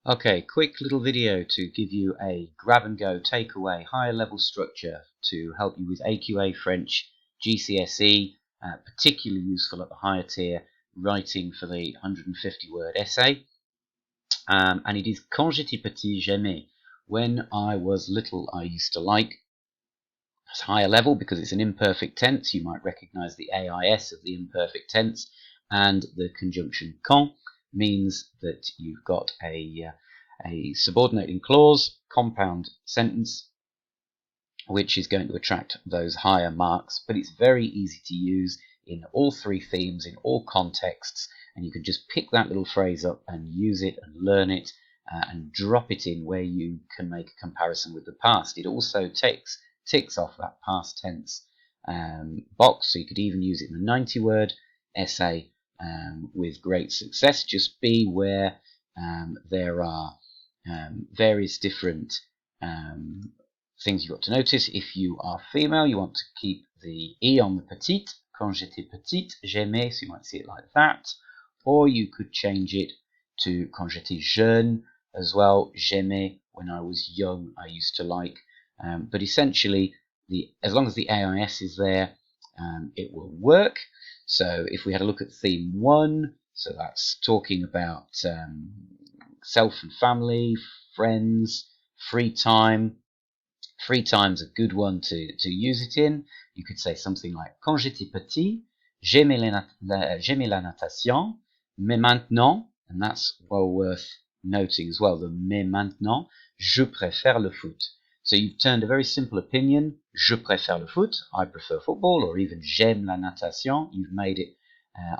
Okay, quick little video to give you a grab-and-go takeaway higher level structure to help you with AQA French GCSE, particularly useful at the higher tier, writing for the 150-word essay. And it is quand j'étais petit, j'aimais. When I was little, I used to like. It's higher level because it's an imperfect tense. You might recognize the AIS of the imperfect tense, and the conjunction quand means that you've got a subordinating clause, compound sentence, which is going to attract those higher marks, but it's very easy to use in all three themes, in all contexts, and you can just pick that little phrase up and use it and learn it and drop it in where you can make a comparison with the past. It also ticks off that past tense box, so you could even use it in a 90-word essay with great success. Just be where there are various different things you've got to notice. If you are female, you want to keep the E on the petite. Quand j'étais petite, j'aimais, so you might see it like that. Or you could change it to quand j'étais jeune as well. J'aimais, when I was young, I used to like. But essentially, as long as the AIS is there, it will work. So if we had a look at theme 1, so that's talking about self and family, friends, free time. Free time's a good one to use it in. You could say something like quand j'étais petit, j'aimais la natation, mais maintenant, and that's well worth noting as well, the mais maintenant, je préfère le foot. So you've turned a very simple opinion, je préfère le foot, I prefer football, or even j'aime la natation, you've made it,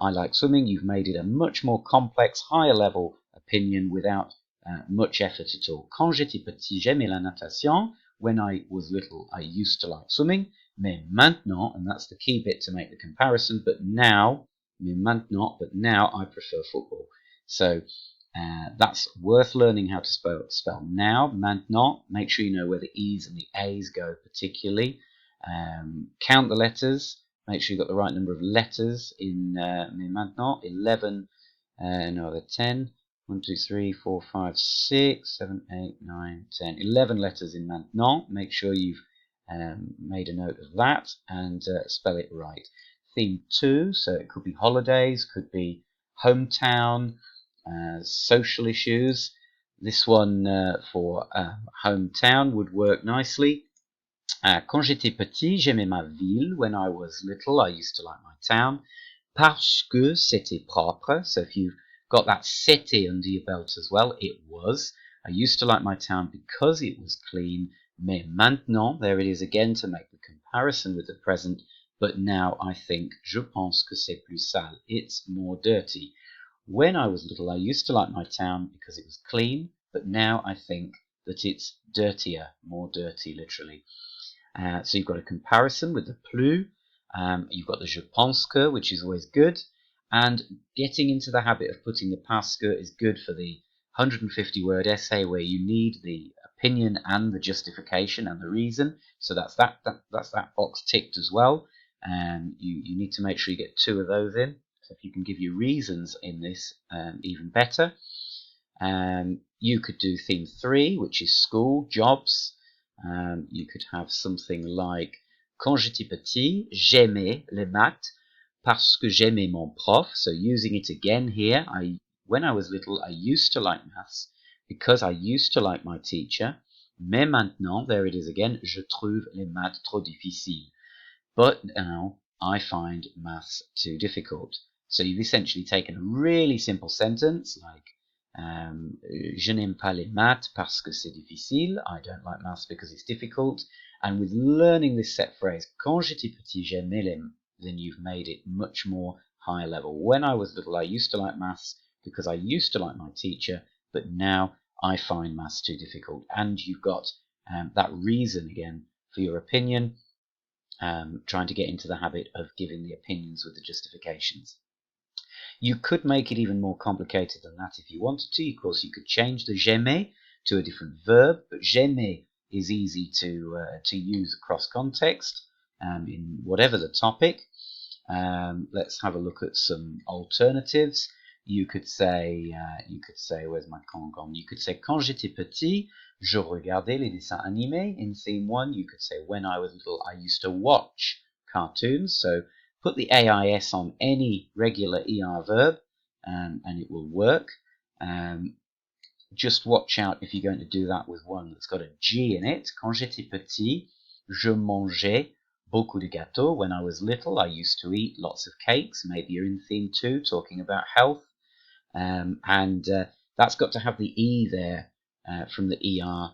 I like swimming, you've made it a much more complex, higher level opinion without much effort at all. Quand j'étais petit, j'aimais la natation. When I was little, I used to like swimming. Mais maintenant, and that's the key bit to make the comparison, but now, mais maintenant, but now I prefer football. So that's worth learning how to spell now, maintenant. Make sure you know where the E's and the A's go particularly. Count the letters. Make sure you've got the right number of letters in mais maintenant. 11, no, they're 10. 1, 2, 3, 4, 5, 6, 7, 8, 9, 10, 11 letters in maintenant. Make sure you've made a note of that and spell it right. Theme 2, so it could be holidays, could be hometown, social issues. This one for hometown would work nicely. Quand j'étais petit, j'aimais ma ville. When I was little, I used to like my town. Parce que c'était propre. So if you've got that c'était under your belt as well, it was. I used to like my town because it was clean. Mais maintenant, there it is again to make the comparison with the present. But now I think, je pense que c'est plus sale. It's more dirty. When I was little, I used to like my town because it was clean. But now I think that it's dirtier, more dirty, literally. So you've got a comparison with the plus. You've got the je pense que, which is always good. And getting into the habit of putting the parce que is good for the 150-word essay where you need the opinion and the justification and the reason. So that's that box ticked as well. You need to make sure you get 2 of those in. So if you can give you reasons in this, even better. You could do theme 3, which is school, jobs. You could have something like quand j'étais petit, j'aimais les maths parce que j'aimais mon prof. So using it again here, when I was little, I used to like maths because I used to like my teacher. Mais maintenant, there it is again, je trouve les maths trop difficiles. But now I find maths too difficult. So you've essentially taken a really simple sentence like je n'aime pas les maths parce que c'est difficile. I don't like maths because it's difficult. And with learning this set phrase, quand j'étais petit, j'aimais les, then you've made it much more higher level. When I was little, I used to like maths because I used to like my teacher, but now I find maths too difficult. And you've got that reason again for your opinion, trying to get into the habit of giving the opinions with the justifications. You could make it even more complicated than that if you wanted to. Of course, you could change the j'aimais to a different verb, but j'aimais is easy to use across context in whatever the topic. Let's have a look at some alternatives. you could say, where's my con gone? You could say, quand j'étais petit, je regardais les dessins animés. In scene 1, you could say, when I was little, I used to watch cartoons. So put the AIS on any regular ER verb, and it will work. Just watch out if you're going to do that with one that's got a G in it. Quand j'étais petit, je mangeais beaucoup de gâteaux. When I was little, I used to eat lots of cakes. Maybe you're in theme 2 talking about health. And that's got to have the E there from the ER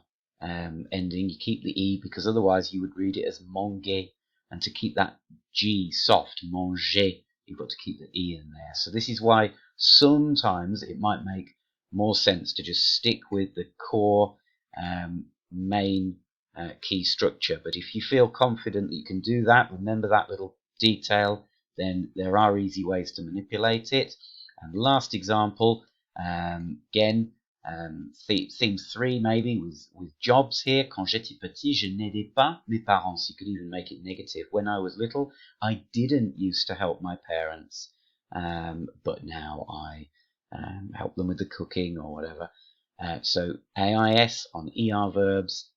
ending. You keep the E because otherwise you would read it as manger. And to keep that G soft, manger, you've got to keep the E in there. So this is why sometimes it might make more sense to just stick with the core main key structure. But if you feel confident that you can do that, remember that little detail, then there are easy ways to manipulate it. And last example, again, theme 3 maybe with jobs here. Quand j'étais petit, je n'aidais pas mes parents. You could even make it negative. When I was little, I didn't used to help my parents, but now I help them with the cooking or whatever. So AIS on ER verbs,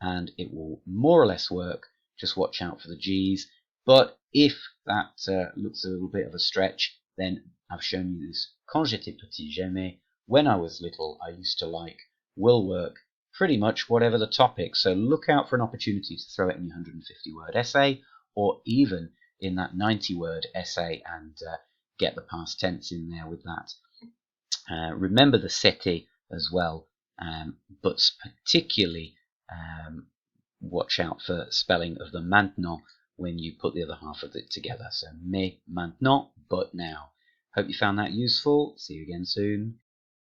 and it will more or less work. Just watch out for the G's. But if that looks a little bit of a stretch, then I've shown you this. Quand j'étais petit, j'aimais. When I was little, I used to like. Will work pretty much whatever the topic. So look out for an opportunity to throw it in your 150-word essay, or even in that 90-word essay, and get the past tense in there with that. Remember the c'était as well, but particularly watch out for spelling of the maintenant when you put the other half of it together. So mais maintenant, but now. Hope you found that useful. See you again soon.